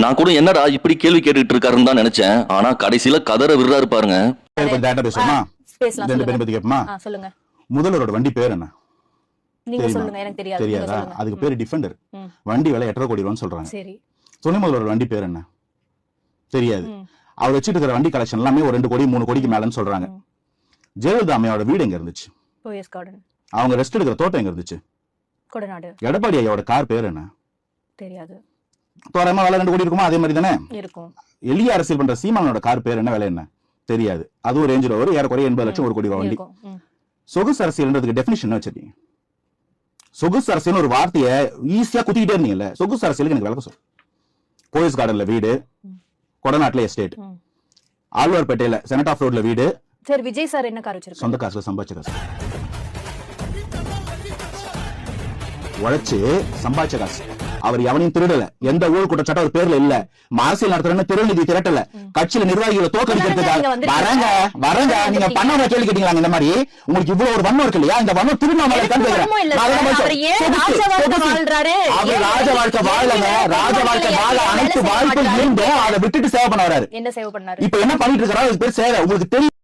நான் கூட என்னடா இப்படி கேள்வி கேட்டுட்டு இருக்காருன்னு தான் நினைச்சேன். ஆனா கடைசியில கதற விடுறாரு பாருங்க. பேசுமா பேசலாம், ரெண்டு சொல்லுங்க. பேரும் பத்தி கேட்போமா? சொல்லுங்க. முதல்வரோட வண்டி பேர் என்ன நீங்க தெரியுமா? சொல்லுங்க, எனக்கு தெரியாது. நீங்க தெரியாதா? சொல்லுங்க. அதுக்கு பேரு டிஃபெண்டர். வண்டி விலை 8.5 கோடி ரூபான்னு சொல்றாங்க. சரி. துணை முதல்வரோட வண்டி பேர் என்ன தெரியாது. ம். அவர் வச்சிட்டு இருக்கிற வண்டி கலெக்ஷன் எல்லாமே ஒரு 2 கோடி 3 கோடிக்கு மேலன்னு சொல்றாங்க. ஜெயலலிதா அம்மையோட வீடு எங்க இருந்துச்சு? போயஸ் கார்டன். அவங்க ரெஸ்ட் எடுக்கிற தோட்டம் எங்க இருந்துச்சு? கொடநாடு. எடப்பாடி ஐயாவோட கார் பேர் என்ன தெரியாது. தோராயமா விலை 2 கோடி இருக்குமா? அதே மாதிரி தானே இருக்கும். எளிய அரசியல் பண்ற சீமானோட கார் பேர் என்ன, விலை என்ன தெரியாது. அதுவும் ரேஞ்ச் ரோவர், ஏறக்குறைய 80 லட்சம் 1 கோடி ரூபாய் வண்டி. இருக்கும். ம். சொகுசு அரசியல்ன்றதுக்கு டெபினிஷன் என்ன வச்சிருக்கீங்க? சொகுசு அரசியல் ஒரு வார்த்தையை ஈஸியா குத்திக்கிட்டே இருந்தீங்கல்ல. சொகுசு அரசியலுக்கு எனக்கு விளக்க சொல்லு. போயஸ் கார்டன்ல வீடு, கொடநாட்டுல எஸ்டேட், ம். ஆழ்வார்பேட்டையில செனட் ஆஃப் ரோட்ல வீடு, சரி, விஜய் சார் என்ன கார் வச்சிருக்காரு? சொந்த காசுல சம்பாதிச்ச காசு, உழைச்சு சம்பாதிச்ச காசு. அவர் எவனையும் திருடல. எந்த ஊழல் குற்றச்சாட்டும் அவர் பேர்ல இல்ல. அரசியல் நடத்துறன்னு திருநிதி திரட்டல. கட்சியில நிர்வாகிகளை தோக்கடிக்கிறதுக்காக வரங்க நீங்க பண்ண கேள்வி கேட்டீங்களா? இந்த மாதிரி உங்களுக்கு இவ்வளவு ஒரு வண்ணம் இருக்கு இல்லையா? இந்த வண்ணம் திருவண்ணாமலை அவர் ராஜ வாழ்க்கை வாழங்க. ராஜ வாழ்க்கை வாழ அனைத்து வாய்ப்பும் இருந்தும் அதை விட்டுட்டு சேவை பண்ண வராரு. என்ன சேவை பண்ணாரு? இப்ப என்ன பண்ணிட்டு இருக்கிறாரு? பேர் சேவை. உங்களுக்கு தெரியும்.